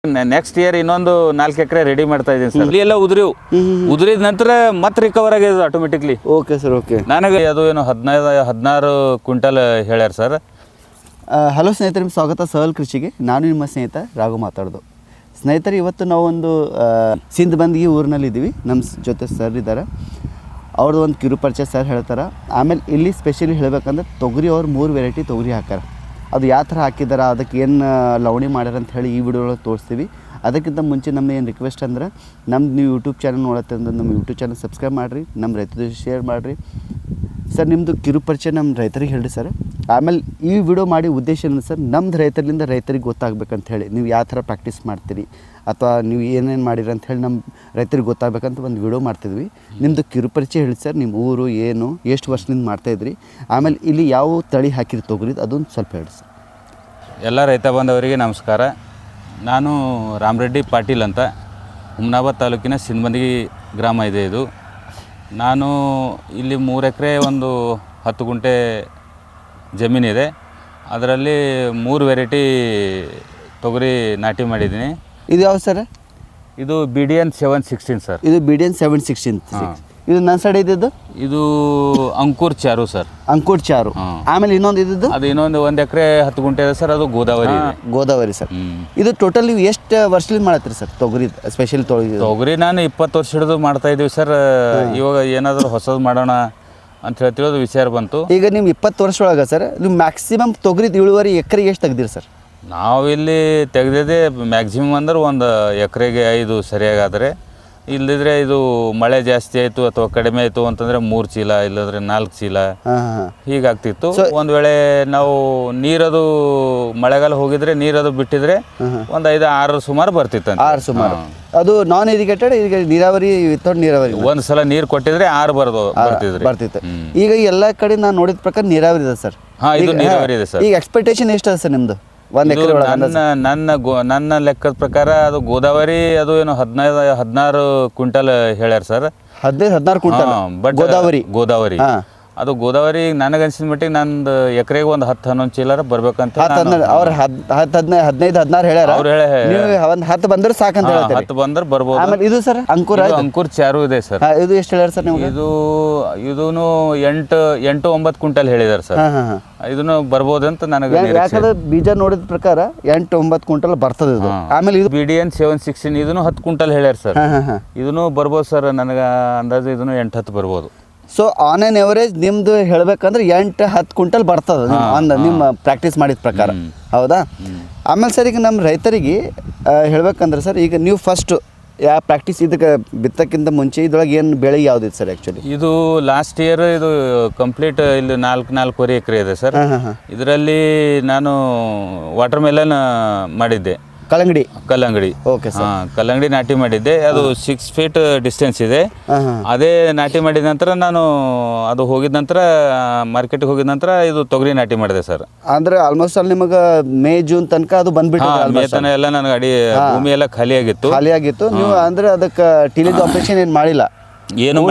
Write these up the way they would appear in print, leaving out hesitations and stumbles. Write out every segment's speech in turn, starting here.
Next year ಇನ್ನೊಂದು 4 ಎಕರೆ ready ಮಾಡ್ತಾ ಇದ್ದೀನಿ ಸರ್. ಇಲ್ಲಿ ಎಲ್ಲ ಉದುರಿದ ನಂತರ ಮತ್ತೆ ರಿಕವರ್ ಆಗಿದೆ ಆಟೋಮೆಟಿಕ್ಲಿ. Okay sir, okay. ನನಗೆ ಅದು ಏನು 15-16 ಕ್ವಿಂಟಲ್ ಹೇಳ್ಯಾರ ಸರ್. ಹಲೋ ಸ್ನೇಹಿತರೆ, ನಿಮ್ಮ ಸ್ವಾಗತ ಸಹಲ್ ಕೃಷಿಗೆ. ನಾನು ನಿಮ್ಮ ಸ್ನೇಹಿತ ರಾಘು ಮಾತಾಡೋದು. ಸ್ನೇಹಿತರೆ, ಇವತ್ತು ನಾವೊಂದು ಸಿಂಧಬಂದಿಗೆ ಊರಿನಲ್ಲಿದ್ದೀವಿ. ನಮ್ಮ ಜೊತೆ ಸರ್ ಇದ್ದಾರೆ. ಅವ್ರದ್ದು ಒಂದು ಕಿರು ಪರಿಚಯ ಸರ್ ಹೇಳ್ತಾರೆ. ಆಮೇಲೆ ಇಲ್ಲಿ ಸ್ಪೆಷಲಿ ಹೇಳಬೇಕಂದ್ರೆ ತೊಗರಿ ಅವ್ರು 3 ವೆರೈಟಿ ತೊಗರಿ ಹಾಕಾರ. ಅದು ಯಾವ ಥರ ಹಾಕಿದಾರ, ಅದಕ್ಕೆ ಏನು ಲವಣಿ ಮಾಡ್ಯಾರ ಅಂತ ಹೇಳಿ ಈ ವಿಡಿಯೋೊಳಗೆ ತೋರಿಸ್ತೀವಿ. ಅದಕ್ಕಿಂತ ಮುಂಚೆ ನಮ್ಮ ಏನು ರಿಕ್ವೆಸ್ಟ್ ಅಂದ್ರೆ, ನಮ್ದು ನೀವು ಯೂಟ್ಯೂಬ್ ಚಾನಲ್ ನೋಡತ್ತೆ ಅಂದ್ರೆ ನಮ್ಮ ಯೂಟ್ಯೂಬ್ ಚಾನಲ್ ಸಬ್ಸ್ಕ್ರೈಬ್ ಮಾಡಿರಿ, ನಮ್ಮ ರೈತರ ಶೇರ್ ಮಾಡಿರಿ. ಸರ್, ನಿಮ್ಮದು ಕಿರು ಪರಿಚಯ ನಮ್ಮ ರೈತರಿಗೆ ಹೇಳಿರಿ ಸರ್. ಆಮೇಲೆ ಈ ವಿಡಿಯೋ ಮಾಡಿ ಉದ್ದೇಶ ಏನು ಸರ್, ನಮ್ಮದು ರೈತರಿಂದ ರೈತರಿಗೆ ಗೊತ್ತಾಗಬೇಕಂತ ಹೇಳಿ, ನೀವು ಯಾವ ಥರ ಪ್ರಾಕ್ಟೀಸ್ ಮಾಡ್ತೀರಿ ಅಥವಾ ನೀವು ಏನೇನು ಮಾಡಿರಿ ಅಂತ ಹೇಳಿ ನಮ್ಮ ರೈತರಿಗೆ ಗೊತ್ತಾಗಬೇಕಂತ ಒಂದು ವಿಡಿಯೋ ಮಾಡ್ತಿದ್ವಿ. ನಿಮ್ಮದು ಕಿರು ಪರಿಚಯ ಹೇಳಿ ಸರ್. ನಿಮ್ಮ ಊರು ಏನು, ಎಷ್ಟು ವರ್ಷದಿಂದ ಮಾಡ್ತಾಯಿದ್ರಿ, ಆಮೇಲೆ ಇಲ್ಲಿ ಯಾವ ತಳಿ ಹಾಕಿರಿ ತೊಗರಿದು ಅದೊಂದು ಸ್ವಲ್ಪ ಹೇಳಿ ಸರ್. ಎಲ್ಲ ರೈತ ಬಾಂಧವರಿಗೆ ನಮಸ್ಕಾರ. ನಾನು ರಾಮರೆಡ್ಡಿ ಪಾಟೀಲ್ ಅಂತ, ಹುಮ್ನಾಬಾದ್ ತಾಲೂಕಿನ ಸಿಂಧಬಂದಿ ಗ್ರಾಮ ಇದೆ ಇದು. ನಾನು ಇಲ್ಲಿ 3 ಎಕರೆ ಒಂದು 10 ಗುಂಟೆ ಜಮೀನಿದೆ. ಅದರಲ್ಲಿ 3 ವೆರೈಟಿ ತೊಗರಿ ನಾಟಿ ಮಾಡಿದ್ದೀನಿ. ಇದು ಯಾವ ಸರ್? ಇದು BDN 716 ಸರ್. ಇದು BDN 716. ಇದು ನನ್ನ ಸೈಡ್ ಇದ್ದಿದ್ದು ಇದು ಅಂಕುರ್ ಚಾರು ಸರ್. ಅಂಕುರ್ ಚಾರು. ಆಮೇಲೆ ಇನ್ನೊಂದು ಇದ್ದಿದ್ದು ಅದು ಇನ್ನೊಂದು 1 ಎಕರೆ 10 ಗುಂಟೆ ಇದೆ ಸರ್. ಅದು ಗೋದಾವರಿ ಇದೆ. ಗೋದಾವರಿ ಸರ್. ಇದು ಟೋಟಲ್ ನೀವು ಎಷ್ಟು ವರ್ಷದಿಂದ ಮಾಡತ್ತೀರಿ ಸರ್ ತೊಗರಿ, ಸ್ಪೆಷಲ್ ತೊಗರಿ? ನಾನು 20 ವರ್ಷ ಹಿಡಿದು ಮಾಡ್ತಾ ಇದ್ದೀವಿ ಸರ್. ಇವಾಗ ಏನಾದರೂ ಹೊಸದು ಮಾಡೋಣ ಅಂತ ಹೇಳ್ತಿರೋದು ವಿಚಾರ ಬಂತು. ಈಗ ನಿಮ್ಮ 20 ವರ್ಷ ಒಳಗೆ ಸರ್, ನೀವು ಮ್ಯಾಕ್ಸಿಮಮ್ ತೊಗರಿ ಇಳುವರಿ ಎಕರೆಗೆ ಎಷ್ಟು ತೆಗ್ದಿರಿ ಸರ್? ನಾವು ಇಲ್ಲಿ ತೆಗೆದಿದ್ದೆ ಮ್ಯಾಕ್ಸಿಮಮ್ ಅಂದ್ರೆ 1 ಎಕರೆಗೆ 5 ಸರಿಯಾಗಾದರೆ. ಇಲ್ಲದಿದ್ರೆ ಇದು ಮಳೆ ಜಾಸ್ತಿ ಆಯಿತು ಅಥವಾ ಕಡಿಮೆ ಆಯಿತು ಅಂತಂದರೆ 3 ಚೀಲ, ಇಲ್ಲದ್ರೆ 4 ಚೀಲ ಹೀಗಾಗ್ತಿತ್ತು. ಒಂದು ವೇಳೆ ನಾವು ನೀರದು ಮಳೆಗಾಲ ಹೋಗಿದ್ರೆ ನೀರದು ಬಿಟ್ಟಿದ್ರೆ ಒಂದು 5-6 ಸುಮಾರು ಬರ್ತಿತ್ತು. 6 ಸುಮಾರು. ಅದು ನಾನ್ ಇರಿಗೇಟೆಡ್, ಈಗ ನೀರಾವರಿ ವಿತೌಟ್ ನೀರಾವರಿ. ಒಂದು ಸಲ ನೀರು ಕೊಟ್ಟಿದ್ರೆ 6 ಬರ್ತಿತ್ತು. ಈಗ ಎಲ್ಲ ಕಡೆ ನಾನು ನೋಡಿದ ಪ್ರಕಾರ ನೀರಾವರಿ ಇದೆ ಸರ್. ಇದು ನೀರಾವರಿ ಇದೆ ಸರ್. ಈಗ ಎಕ್ಸ್ಪೆಕ್ಟೇಷನ್ ಎಷ್ಟು ಸರ್ ನಿಮ್ಮದು? ನನ್ನ ಲೆಕ್ಕದ ಪ್ರಕಾರ ಅದು ಗೋದಾವರಿ ಅದು ಏನು 15-16 ಕ್ವಿಂಟಲ್ ಹೇಳ್ಯಾರ ಸರ್. 15-16 ಕ್ವಿಂಟಲ್. ಬಟ್ ಗೋದಾವರಿ ಅದು ಗೋದಾವರಿ ನನಗನ್ಸಿದ ಮಟ್ಟಿಗೆ ನಂದು ಎಕರೆಗೆ ಒಂದು 10-11 ಚೀಲರ ಬರ್ಬೇಕಂತ. ಅವ್ರು 15-16 ಹೇಳ್ಯಾರ. ಅವ್ರು ಒಂದು 10 ಬಂದ್ರೆ ಸಾಕಂತ ಹೇಳ್ತಾರೆ. 10 ಬಂದ್ರೆ ಬರ್ಬೋದು. ಆಮೇಲೆ ಇದು ಸರ್ ಅಂಕುರ್ ಚಾರು ಇದೆ ಸರ್. ಇದು ಎಷ್ಟು ಹೇಳ್ಯಾರ ಸರ್ ನಿಮ್ಗೆ? ಇದೂನು 8-9 ಕ್ವಿಂಟಲ್ ಹೇಳಿದಾರೆ ಸರ್. ಇದನ್ನು ಬರ್ಬೋದಂತ ನನಗೆ. ಯಾಕಂದ್ರೆ ಬೀಜ ನೋಡಿದ ಪ್ರಕಾರ 8-9 ಕ್ವಿಂಟಲ್ ಬರ್ತದೆ ಇದು. ಆಮೇಲೆ ಇದು BDN 716 ಇದನ್ನು 10 ಕ್ವಿಂಟಲ್ ಹೇಳ್ಯಾರ ಸರ್. ಇದನ್ನು ಬರ್ಬೋದು ಸರ್. ನನಗೆ ಅಂದಾಜು ಇದನ್ನು 8-10 ಬರ್ಬೋದು. ಸೊ ಆನ್ ಆನ್ ಎವರೇಜ್ ನಿಮ್ದು ಹೇಳ್ಬೇಕಂದ್ರೆ 8-10 ಕ್ವಿಂಟಲ್ ಬರ್ತದೆ ನಿಮ್ಮ ಪ್ರಾಕ್ಟೀಸ್ ಮಾಡಿದ ಪ್ರಕಾರ, ಹೌದಾ? ಆಮೇಲೆ ಸರ್, ಈಗ ನಮ್ಮ ರೈತರಿಗೆ ಹೇಳ್ಬೇಕಂದ್ರೆ ಸರ್, ಈಗ ನೀವು ಫಸ್ಟ್ ಯಾವ ಪ್ರಾಕ್ಟೀಸ್ ಇದಕ್ಕೆ ಬಿತ್ತಕ್ಕಿಂತ ಮುಂಚೆ ಇದ್ರೊಳಗೆ ಏನು ಬೆಳೆ ಯಾವುದಿದೆ ಸರ್? ಆ್ಯಕ್ಚುಲಿ ಇದು ಲಾಸ್ಟ್ ಇಯರ್ ಇದು ಕಂಪ್ಲೀಟ್ ಇಲ್ಲಿ 4.5 ಎಕರೆ ಇದೆ ಸರ್. ಇದರಲ್ಲಿ ನಾನು ವಾಟರ್ ಮೆಲನ್ ಮಾಡಿದ್ದೆ. ಕಲ್ಲಂಗಡಿ. Okay sir. ಕಲ್ಲಂಗಡಿ ನಾಟಿ ಮಾಡಿದ್ದೆ. ಅದು 6 ಫೀಟ್ ಡಿಸ್ಟೆನ್ಸ್ ಇದೆ. ಅದೇ ನಾಟಿ ಮಾಡಿದ ನಂತರ ನಾನು ಅದು ಹೋಗಿದ ನಂತರ ಮಾರ್ಕೆಟ್ಗೆ ಹೋಗಿದ ನಂತರ ಇದು ತೊಗರಿ ನಾಟಿ ಮಾಡಿದೆ ಸರ್. ಅಂದ್ರೆ ಆಲ್ಮೋಸ್ಟ್ ಅಲ್ಲಿ ನಿಮಗೆ ಮೇ ಜೂನ್ ತನಕ ಅದು ಬಂದ್ಬಿಟ್ಟು ಮೇ ತನಕ ಎಲ್ಲ ನನಗೆ ಭೂಮಿ ಎಲ್ಲ ಖಾಲಿಯಾಗಿತ್ತು. ನೀವು ಅಂದ್ರೆ ಅದಕ್ಕೆ ಟಿಲೇಜ್ ಆಪರೇಷನ್ ಏನು ಮಾಡಿಲ್ಲ? ಏನು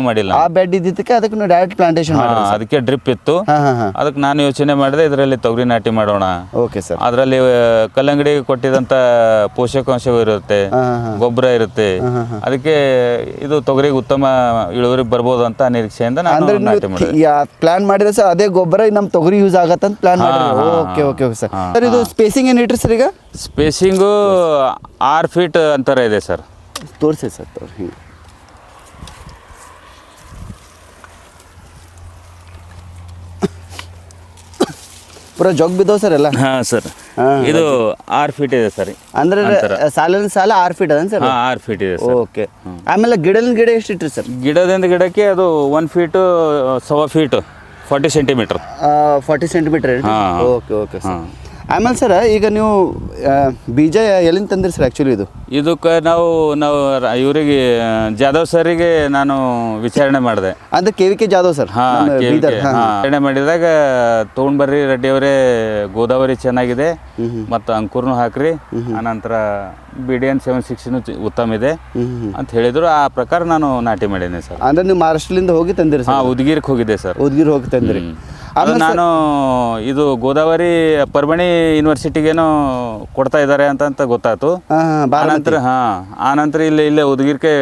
ಮಾಡಿಲ್ಲ. ಆ ಬೆಡ್ ಇದ್ದಿದ್ದಕ್ಕೆ ಅದಕ್ಕೆ ಡೈರೆಕ್ಟ್ ಪ್ಲಾಂಟೇಶನ್ ಅದಕ್ಕೆ ಡ್ರಿಪ್ ಇತ್ತು. ಅದಕ್ಕೆ ನಾನು ಯೋಚನೆ ಮಾಡಿದೆ ಇದರಲ್ಲಿ ತೊಗರಿ ನಾಟಿ ಮಾಡೋಣ. Okay sir. ಅದರಲ್ಲಿ ಕಲ್ಲಂಗಡಿ ಕೊಟ್ಟಿದಂತ ಪೋಷಕಾಂಶಗಳು ಇರುತ್ತೆ, ಗೊಬ್ಬರ ಇರುತ್ತೆ. ಅದಕ್ಕೆ ಇದು ತೊಗರಿಗೆ ಉತ್ತಮ ಇಳುವರಿ ಬರ್ಬೋದು ಅಂತ ನಿರೀಕ್ಷೆಯಿಂದ ನಾನು ನಾಟಿ ಮಾಡಿದೆ. ಪ್ಲಾನ್ ಮಾಡಿದ್ರೆ ಸರ್ ಅದೇ ಗೊಬ್ಬರ ನಮ್ಮ ತೊಗರಿ ಯೂಸ್ ಆಗತ್ತಂತ ಪ್ಲಾನ್ ಮಾಡಿದ್ರೆ. Okay okay sir. ಸರ್, ಇದು ಸ್ಪೇಸಿಂಗ್ ಏನು ಇಟ್ರಿ ಸರ್? ಈಗ ಸ್ಪೇಸಿಂಗು 6 ಫೀಟ್ ಅಂತರ ಇದೆ ಸರ್. ತೋರಿಸಿ ಸರ್. ತೋರಿ ಪೂರ ಜೋಗ್ ಬಿದ್ದವು ಸರ್ ಎಲ್ಲ? ಹಾಂ ಸರ್. ಇದು 6 ಫೀಟ್ ಇದೆ ಸರ್. ಅಂದ್ರೆ ಸಾಲಿನ ಸಾಲ 6 ಫೀಟ್ ಅದ ಸರ್? 6 ಫೀಟ್ ಇದೆ. ಓಕೆ. ಆಮೇಲೆ ಗಿಡ ಎಷ್ಟು ಇಟ್ರಿ ಸರ್? ಗಿಡದಿಂದ ಗಿಡಕ್ಕೆ ಅದು 1 feet 1.25 feet 40 centimetre. 40 centimetre. Okay okay sir. ಆಮೇಲೆ ಸರ್, ಈಗ ನೀವು ಬೀಜ ಎಲ್ಲಿಂದ ತಂದಿರಿ ಸರ್? ಆ್ಯಕ್ಚುಲಿ ಇದಕ್ಕೆ ನಾವು ಇವರಿಗೆ ಜಾಧವ್ ಸರಿಗೆ ನಾನು ವಿಚಾರಣೆ ಮಾಡಿದೆ. ಅಂದ್ರೆ KVK ಜಾಧವ್ ಸರ್. ವಿಚಾರಣೆ ಮಾಡಿದಾಗ ತೊಗೊಂಡ್ಬರ್ರಿ ರೆಡ್ಡಿ ಅವರೇ, ಗೋದಾವರಿ ಚೆನ್ನಾಗಿದೆ ಮತ್ತು ಅಂಕುರ್ನು ಹಾಕ್ರಿ, ಅನಂತರ BDN 716 ಉತ್ತಮ ಇದೆ ಅಂತ ಹೇಳಿದ್ರು. ಆ ಪ್ರಕಾರ ನಾನು ನಾಟಿ ಮಾಡಿದ್ದೀನಿ ಸರ್. ಅಂದ್ರೆ ನೀವು ಮಹಾರಾಷ್ಟ್ರದಿಂದ ಹೋಗಿ ತಂದಿರಿ ಸರ್? ಉದ್ಗೀರ್ಗೆ ಹೋಗಿದ್ದೆ ಸರ್. ಉದ್ಗೀರ್ ಹೋಗಿ ತಂದಿರಿ. ಅದು ನಾನು ಇದು ಗೋದಾವರಿ ಪರ್ಬಣಿ ಯೂನಿವರ್ಸಿಟಿಗೇನೋ ಕೊಡ್ತಾ ಇದ್ದಾರೆ ಅಂತ ಗೊತ್ತಾಯ್ತು. ಆನಂತರ ಆನಂತರ ಇಲ್ಲೇ ಉದ್ಗಿರ್ಕೆ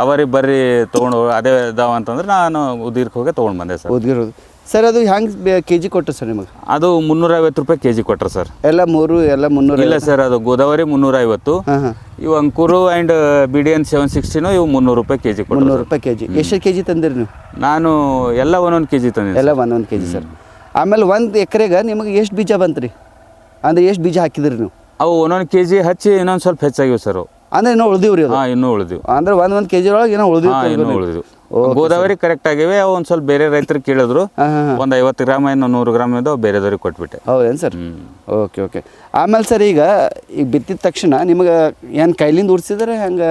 ಅವರಿಗೆ ಬರ್ರಿ ತೊಗೊಂಡು ಅದೇ ಇದಾವ ಅಂತಂದ್ರೆ ನಾನು ಉದ್ಗಿರ್ಕೆ ಹೋಗಿ ತೊಗೊಂಡು ಬಂದೆ ಸರ್. ಉದ್ಗಿರ್ ಸರ್ ಅದು ಹೆಂಗೆ ಕೆ ಜಿ ಕೊಟ್ಟರು ಸರ್ ನಿಮಗೆ? ಅದು 350 ರೂಪಾಯಿ ಕೆಜಿ ಕೊಟ್ರು ಸರ್. ಎಲ್ಲ 300? ಇಲ್ಲ ಸರ್, ಅದು ಗೋದಾವರಿ 350, ಇವು ಅಂಕೂರು ಆ್ಯಂಡ್ BDN 760 ಇವು 300 ರೂಪಾಯಿ ಕೆಜಿ ಕೊಟ್ಟರು. 300 ರೂಪಾಯಿ ಕೆಜಿ. ಎಷ್ಟು ಕೆಜಿ ತಂದಿರಿ ನೀವು? ನಾನು ಎಲ್ಲ ಒಂದೊಂದು ಕೆಜಿ ತಂದಿದ್ದೆ. ಎಲ್ಲ ಒಂದೊಂದು ಕೆಜಿ ಸರ್. ಆಮೇಲೆ 1 ಎಕರೆಗೆ ನಿಮಗೆ ಎಷ್ಟು ಬೀಜ ಬಂತು ರೀ? ಅಂದರೆ ಎಷ್ಟು ಬೀಜ ಹಾಕಿದ್ರಿ ನೀವು? ಅವು ಒಂದೊಂದು ಕೆಜಿ ಹಚ್ಚಿ ಇನ್ನೊಂದು ಸ್ವಲ್ಪ ಹೆಚ್ಚಾಗಿವೆ ಸರ್ ಅವು. ಅಂದರೆ ಇನ್ನೂ ಉಳಿದಿವ್ರಿ ಅದು? ಇನ್ನೂ ಉಳಿದಿವು. ಅಂದ್ರೆ ಒಂದು ಕೆಜಿ ಒಳಗೆ ಏನೋ ಉಳಿದಿವು? ಇನ್ನೂ ಉಳಿದಿವು. ಗೋದಾವರಿ ಕರೆಕ್ಟ್ ಆಗಿವೆ. ಅವು ಒಂದು ಸ್ವಲ್ಪ ಬೇರೆ ರೈತರು ಕೇಳಿದ್ರು, ಒಂದು 50 ಗ್ರಾಮ್ ಏನೋ 100 ಗ್ರಾಮ್ ಇದ್ದವು ಬೇರೆದವ್ರಿಗೆ ಕೊಟ್ಬಿಟ್ಟೆ. ಹೌದೇನು ಸರ್? ಓಕೆ. ಆಮೇಲೆ ಸರ್ ಈಗ ಬಿತ್ತಿದ ತಕ್ಷಣ ನಿಮಗೆ ಏನು ಕೈಲಿಂದ ಉಡ್ಸಿದ್ರೆ ಹೆಂಗೆ?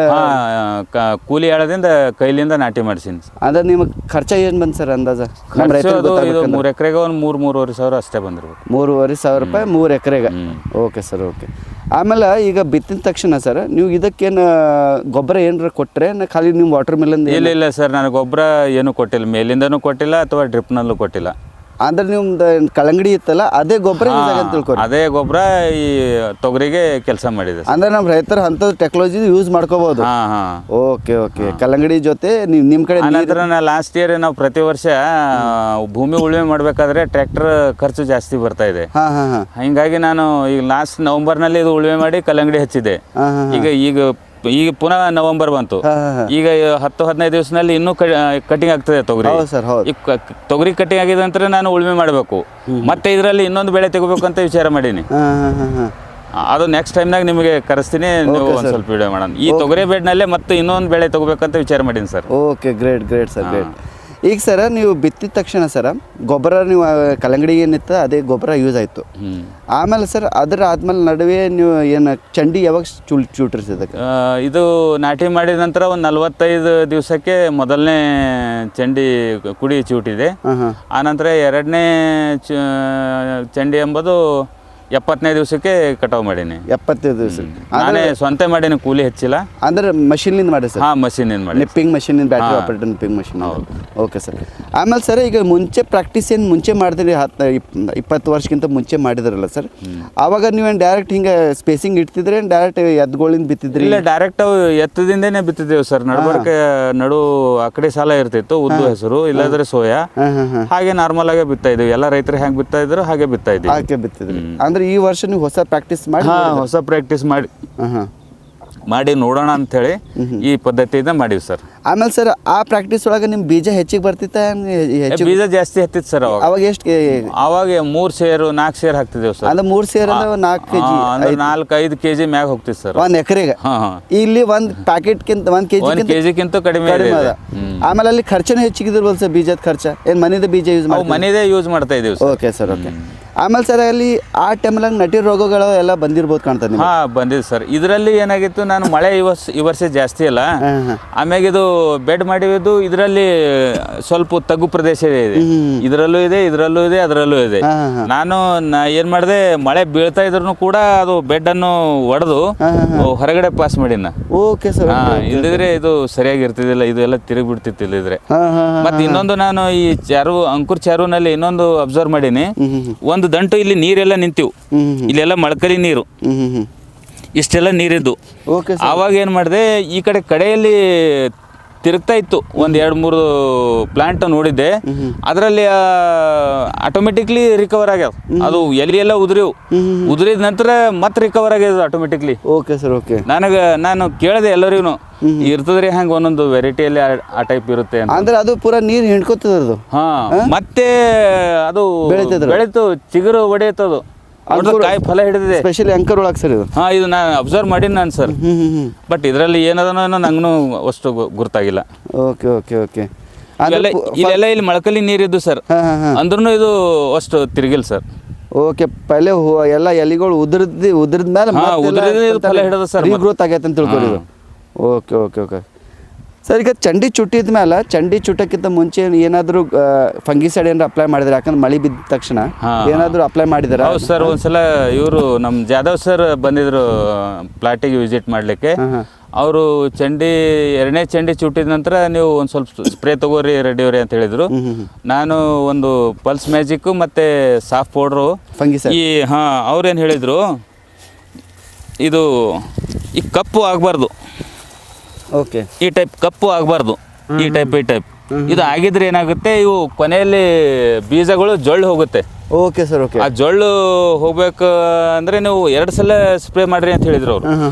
ಕೂಲಿ ಆಳದಿಂದ ಕೈಲಿಂದ ನಾಟಿ ಮಾಡಿಸಿನಿ. ಅಂದ್ರೆ ನಿಮಗೆ ಖರ್ಚು ಏನು ಬಂತು ಸರ್ ಅಂದಾಜು? ಇದು 3 ಎಕರೆಗೆ ಒಂದು 3-3.5 ಸಾವಿರ ಅಷ್ಟೇ ಬಂದಿರ್ಬೇಕು. 3,500 ರೂಪಾಯಿ 3 ಎಕರೆಗೆ. Okay sir, okay. ಆಮೇಲೆ ಈಗ ಬಿತ್ತಿದ ತಕ್ಷಣ ಸರ್ ನೀವು ಇದಕ್ಕೇನು ಗೊಬ್ಬರ ಏನಾರ ಕೊಟ್ಟರೆ ಖಾಲಿ ನಿಮ್ಮ ವಾಟರ್ ಮೆಲನ್? ಇಲ್ಲ ಸರ್, ನಾನು ಗೊಬ್ಬರ ಏನೂ ಕೊಟ್ಟಿಲ್ಲ, ಮೇಲಿಂದನೂ ಕೊಟ್ಟಿಲ್ಲ ಅಥವಾ ಡ್ರಿಪ್ನಲ್ಲೂ ಕೊಟ್ಟಿಲ್ಲ. ಅಂದ್ರೆ ನಿಮ್ದು ಕಲ್ಲಂಗಡಿ ಇತ್ತಲ್ಲ ಅದೇ ಗೊಬ್ಬರ ಅಂತ ತಿಳ್ಕೊ? ಅದೇ ಗೊಬ್ಬರ ಈ ತೊಗರಿಗೆ ಕೆಲಸ ಮಾಡಿದೆ. ಅಂದ್ರೆ ನಮ್ಮ ರೈತರು ಅಂಥದ್ದು ಟೆಕ್ನಾಲಜಿ ಯೂಸ್ ಮಾಡ್ಕೋಬಹುದು. ಓಕೆ. ಕಲ್ಲಂಗಡಿ ಜೊತೆ ನಿಮ್ಮ ಕಡೆ ನಂತರ ಲಾಸ್ಟ್ ಇಯರ್ ನಾವು ಪ್ರತಿ ವರ್ಷ ಭೂಮಿ ಉಳುಮೆ ಮಾಡಬೇಕಾದ್ರೆ ಟ್ರ್ಯಾಕ್ಟರ್ ಖರ್ಚು ಜಾಸ್ತಿ ಬರ್ತಾ ಇದೆ. ಹಿಂಗಾಗಿ ನಾನು ಈಗ ಲಾಸ್ಟ್ ನವೆಂಬರ್ನಲ್ಲಿ ಇದು ಉಳುಮೆ ಮಾಡಿ ಕಲ್ಲಂಗಡಿ ಹಚ್ಚಿದೆ. ಈಗ ಪುನಃ ನವೆಂಬರ್ ಬಂತು. ಈಗ 10-15 ದಿವಸದಲ್ಲಿ ಇನ್ನೂ ಕಟಿಂಗ್ ಆಗ್ತದೆ ತೊಗರಿ. ಈಗ ತೊಗರಿ ಕಟಿಂಗ್ ಆಗಿದ ನಂತರ ನಾನು ಉಳುಮೆ ಮಾಡಬೇಕು, ಮತ್ತೆ ಇದರಲ್ಲಿ ಇನ್ನೊಂದು ಬೆಳೆ ತೆಗೋಬೇಕು ಅಂತ ವಿಚಾರ ಮಾಡೀನಿ. ಅದು ನೆಕ್ಸ್ಟ್ ಟೈಮ್ನಾಗ ನಿಮಗೆ ಕರೆಸ್ತೀನಿ, ನೀವು ಒಂದು ಸ್ವಲ್ಪ ವಿಡಿಯೋ ಮಾಡೋಣ. ಈ ತೊಗರಿ ಬೆಡ್ನಲ್ಲೇ ಮತ್ತೆ ಇನ್ನೊಂದು ಬೆಳೆ ತಗೋಬೇಕಂತ ವಿಚಾರ ಮಾಡೀನಿ sir. Okay, great sir, great. ಈಗ ಸರ ನೀವು ಬಿತ್ತಿದ ತಕ್ಷಣ ಸರ ಗೊಬ್ಬರ ನೀವು ಕಲ್ಲಂಗಡಿ ಏನಿತ್ತು ಅದೇ ಗೊಬ್ಬರ ಯೂಸ್ ಆಯಿತು. ಆಮೇಲೆ ಸರ್ ಅದರ ಆದ್ಮೇಲೆ ನಡುವೆ ನೀವು ಏನು ಚಂಡಿ ಯಾವಾಗ ಚೂಟ್ರಿಸಿದಕ್ಕೆ? ಇದು ನಾಟಿ ಮಾಡಿದ ನಂತರ ಒಂದು 45 ದಿವಸಕ್ಕೆ ಮೊದಲನೇ ಚಂಡಿ ಕುಡಿ ಚೂಟಿದೆ. ಆನಂತರ 2ನೇ ಚಂಡಿ ಎಂಬುದು 75 ದಿವಸಕ್ಕೆ ಕಟಾವು ಮಾಡೀನಿ. 75 ದಿವಸ ನಾನೇ ಸ್ವಂತ ಮಾಡೀನಿ, ಕೂಲಿ ಹೆಚ್ಚಿಲ್ಲ. ಅಂದ್ರೆ ಮಷೀನಿಂದ ಮಾಡಿ ಸರ್? ಮಷೀನಿಂದ ಮಾಡಿ, ನಿಪ್ಪಿಂಗ್ ಮಷೀನಿಂದ, battery operator nipping machine. Okay sir. ಆಮೇಲೆ ಸರ್ ಈಗ ಪ್ರಾಕ್ಟೀಸ್ ಏನು ಮುಂಚೆ ಮಾಡ್ತೀರಿ, 10-20 ವರ್ಷಕ್ಕಿಂತ ಮುಂಚೆ ಮಾಡಿದ್ರಲ್ಲ ಸರ್, ಆವಾಗ ನೀವೇನು ಡೈರೆಕ್ಟ್ ಹಿಂಗೆ ಸ್ಪೇಸಿಂಗ್ ಇಡ್ತಿದ್ರೆ ಡೈರೆಕ್ಟ್ ಎತ್ತುಗಳಿಂದ ಬಿತ್ತಿದ್ರಿ? ಇಲ್ಲ, ಡೈರೆಕ್ಟ್ ಅವು ಎತ್ತದಿಂದೇನೆ ಬಿತ್ತಿದ್ದೇವೆ ಸರ್. ನಡು ಆ ಕಡೆ ಸಾಲ ಇರ್ತಿತ್ತು, ಉದ್ದು ಹೆಸರು ಇಲ್ಲಾಂದ್ರೆ ಸೋಯಾ, ಹಾಗೆ ನಾರ್ಮಲ್ ಆಗೇ ಬಿತ್ತಾ ಇದ್ವಿ. ಎಲ್ಲ ರೈತರು ಹೆಂಗೆ ಬಿತ್ತಾ ಇದ್ರು ಹಾಗೆ ಬಿತ್ತಾ ಇದ್ವಿ. ಹಾಗೆ ಬಿತ್ತಿದ್ರಿ. ಅಂದ್ರೆ ಈ ವರ್ಷ ನೀವು ಹೊಸ ಪ್ರಾಕ್ಟೀಸ್ ಮಾಡಿ ನೋಡೋಣ ಅಂಥೇಳಿ ಈ ಪದ್ಧತಿಯಿಂದ ಮಾಡೀವಿ ಸರ್. ಆಮೇಲೆ ಸರ್ ಆ ಪ್ರಾಕ್ಟೀಸ್ ಒಳಗೆ ನಿಮ್ಮ ಬೀಜ ಹೆಚ್ಚಿಗೆ ಬರ್ತಿತ್ತ? ಬೀಜ ಜಾಸ್ತಿ ಹತ್ತಿತ್ತು ಸರ್. ಅವಾಗ ಎಷ್ಟು? ಅವಾಗ 3 ಸೇರು 4 ಸೇರು ಹಾಕ್ತಿದ್ದೇವೆ ಸರ್. ಅಂದ್ರೆ 3 ಸೇರು ಅಂದ್ರೆ 4 ಕೆಜಿ, 4-5 ಕೆಜಿ ಮ್ಯಾಗ ಹೋಗ್ತಿತ್ತು ಸರ್ 1 ಎಕರೆಗೆ. ಇಲ್ಲಿ 1 ಪ್ಯಾಕೆಟ್ಗಿಂತ 1 ಕೆಜಿಗಿಂತ ಕಡಿಮೆ ಅದ. ಆಮೇಲೆ ಅಲ್ಲಿ ಖರ್ಚನೇ ಹೆಚ್ಚಿಗಿದಿರ್ಬೋದು ಸರ್, ಬೀಜದ ಖರ್ಚು ಏನು ಮನೆದ ಬೀಜ ಯೂಸ್ ಮಾಡ್ತಾ ಇದ್ದೀವಿ. Okay sir, okay. ಆಮೇಲೆ ಸರ್ ಅಲ್ಲಿ ಆ ಟೈಮ್ಲಾಗ ನಟಿ ರೋಗಗಳು ಎಲ್ಲ ಬಂದಿರ್ಬೋದು ಕಾಣ್ತದೆ. ಬಂದಿದೆ ಸರ್. ಇದರಲ್ಲಿ ಏನಾಗಿತ್ತು, ನಾನು ಮಳೆ ಈ ವರ್ಷ ಜಾಸ್ತಿ ಅಲ್ಲ, ಆಮ್ಯಾಗ ಇದು ಬೆಡ್ ಮಾಡಿದ್ದು ಇದರಲ್ಲಿ ಸ್ವಲ್ಪ ತಗ್ಗು ಪ್ರದೇಶ ಇದೆ, ಇದರಲ್ಲೂ ಇದೆ ಅದರಲ್ಲೂ ಇದೆ. ನಾನು ಏನ್ ಮಾಡಿದೆ, ಮಳೆ ಬೀಳ್ತಾ ಇದ್ರು ಕೂಡ ಅದು ಬೆಡ್ ಅನ್ನು ಒಡೆದು ಹೊರಗಡೆ ಪಾಸ್ ಮಾಡಿನ. Okay sir. ಇಲ್ಲದಿದ್ರೆ ಇದು ಸರಿಯಾಗಿ ಇರ್ತಿದಿಲ್ಲ, ಇದು ಎಲ್ಲ ತಿರುಗಿ ಬಿಡ್ತಿತ್ತು ಇಲ್ಲದಿದ್ರೆ. ಮತ್ತೆ ಇನ್ನೊಂದು ನಾನು ಈ ಅಂಕುರ್ ಚಾರುನಲ್ಲಿ ಇನ್ನೊಂದು ಅಬ್ಸರ್ವ್ ಮಾಡೀನಿ, ಒಂದು ದಂಟು ಇಲ್ಲಿ ನೀರೆಲ್ಲ ನಿಂತಿವು, ಇಲ್ಲೆಲ್ಲ ಮಳಕಲಿ ನೀರು, ಇಷ್ಟೆಲ್ಲ ನೀರಿದ್ದು. ಆವಾಗ ಏನು ಮಾಡಿದೆ, ಈ ಕಡೆಯಲ್ಲಿ ತಿರುಗ್ತಾ ಇತ್ತು. 1-2-3 ಪ್ಲಾಂಟ್ ನೋಡಿದ್ದೆ, ಅದರಲ್ಲಿ ಆಟೋಮೆಟಿಕ್ಲಿ ರಿಕವರ್ ಆಗ್ಯಾವ. ಅದು ಎಲ್ಲ ಉದುರಿದ ನಂತರ ಮತ್ತೆ ರಿಕವರ್ ಆಗ್ಯದ ಆಟೋಮೆಟಿಕ್ಲಿ. Okay sir, okay. ನಾನು ಕೇಳಿದೆ ಎಲ್ಲರಿಗೂ, ಇರ್ತದ್ರಿ ಹಂಗೆ ಒಂದೊಂದು ವೆರೈಟಿಯಲ್ಲಿ ಆ ಟೈಪ್ ಇರುತ್ತೆ ಅಂದ್ರೆ ಅದು ಪೂರ ನೀರು ಹಿಂಡ್ಕೊತದ. ಮತ್ತೆ ಅದು ಬೆಳೀತು, ಚಿಗುರು ಹೊಡೆಯುತ್ತದು, ಕಾಯಿ ಫಲ ಹಿಡಿದಿದೆ. ಸ್ಪೆಷಲಿ ಅಂಕರ್ ಒಳಗೆ ಸರ್ ಇದು. ಇದು ನಾನು ಅಬ್ಸರ್ವ್ ಮಾಡೀನಿ ನಾನು ಸರ್. ಬಟ್ ಇದರಲ್ಲಿ ಏನದನೋ ನಂಗೂ ಅಷ್ಟು ಗುರ್ತಾಗಿಲ್ಲ. Okay okay okay. ಇಲ್ಲೆಲ್ಲ ಇಲ್ಲಿ ಮಳಕಲಿ ನೀರಿದ್ದು ಸರ್, ಅಂದ್ರೂ ಇದು ಅಷ್ಟು ತಿರುಗಿಲ್ಲ ಸರ್. ಓಕೆ. ಪೈಲೆ ಎಲ್ಲ ಎಲೆಗಳು ಉದ್ರದ ಮೇಲೆ ಫಲ ಹಿಡಿದ ಸರ್, ಗ್ರೋತ್ ಆಗೈತೆ ಅಂತ ತಿಳ್ಕೊಳ್ಳಿ. Okay okay okay sir. ಈಗ ಚಂಡಿ ಚುಟ್ಟಿದ ಮೇಲೆ, ಚಂಡಿ ಚುಟ್ಟಕ್ಕಿಂತ ಮುಂಚೆ ಏನಾದರೂ ಫಂಗಿಸೈಡ್ ಏನಾದ್ರು ಅಪ್ಲೈ ಮಾಡಿದ್ರೆ? ಯಾಕಂದ್ರೆ ಮಳೆ ಬಿದ್ದ ತಕ್ಷಣ ಏನಾದರೂ ಅಪ್ಲೈ ಮಾಡಿದಾರ? ಹೌದು ಸರ್. ಒಂದ್ಸಲ ಇವರು ನಮ್ಮ ಜಾಧವ್ ಸರ್ ಬಂದಿದ್ರು ಪ್ಲಾಟಿಗೆ ವಿಸಿಟ್ ಮಾಡಲಿಕ್ಕೆ. ಅವರು ಎರಡನೇ ಚಂಡಿ ಚುಟ್ಟಿದ ನಂತರ ನೀವು ಒಂದು ಸ್ವಲ್ಪ ಸ್ಪ್ರೇ ತಗೋರಿ ರೆಡಿವ್ರಿ ಅಂತ ಹೇಳಿದರು. ನಾನು ಒಂದು ಪಲ್ಸ್ ಮ್ಯಾಜಿಕ್ಕು ಮತ್ತು ಸಾಫ್ಟ್ ಪೌಡ್ರು ಫಂಗಿಸೈಡ್ ಅವ್ರೇನು ಹೇಳಿದರು, ಇದು ಈ ಕಪ್ಪು ಆಗಬಾರ್ದು, ಓಕೆ, ಈ ಟೈಪ್ ಕಪ್ಪು ಆಗಬಾರ್ದು, ಈ ಟೈಪ್ ಇದು ಆಗಿದ್ರೆ ಏನಾಗುತ್ತೆ, ಇವು ಕೊನೆಯಲ್ಲಿ ಬೀಜಗಳು ಜೊಳ್ಳು ಹೋಗುತ್ತೆ. Okay sir, okay. ಆ ಜೊಳ್ಳು ಹೋಗ್ಬೇಕು ಅಂದ್ರೆ ನೀವು 2 ಸಲ ಸ್ಪ್ರೇ ಮಾಡ್ರಿ ಅಂತ ಹೇಳಿದ್ರು ಅವ್ರು.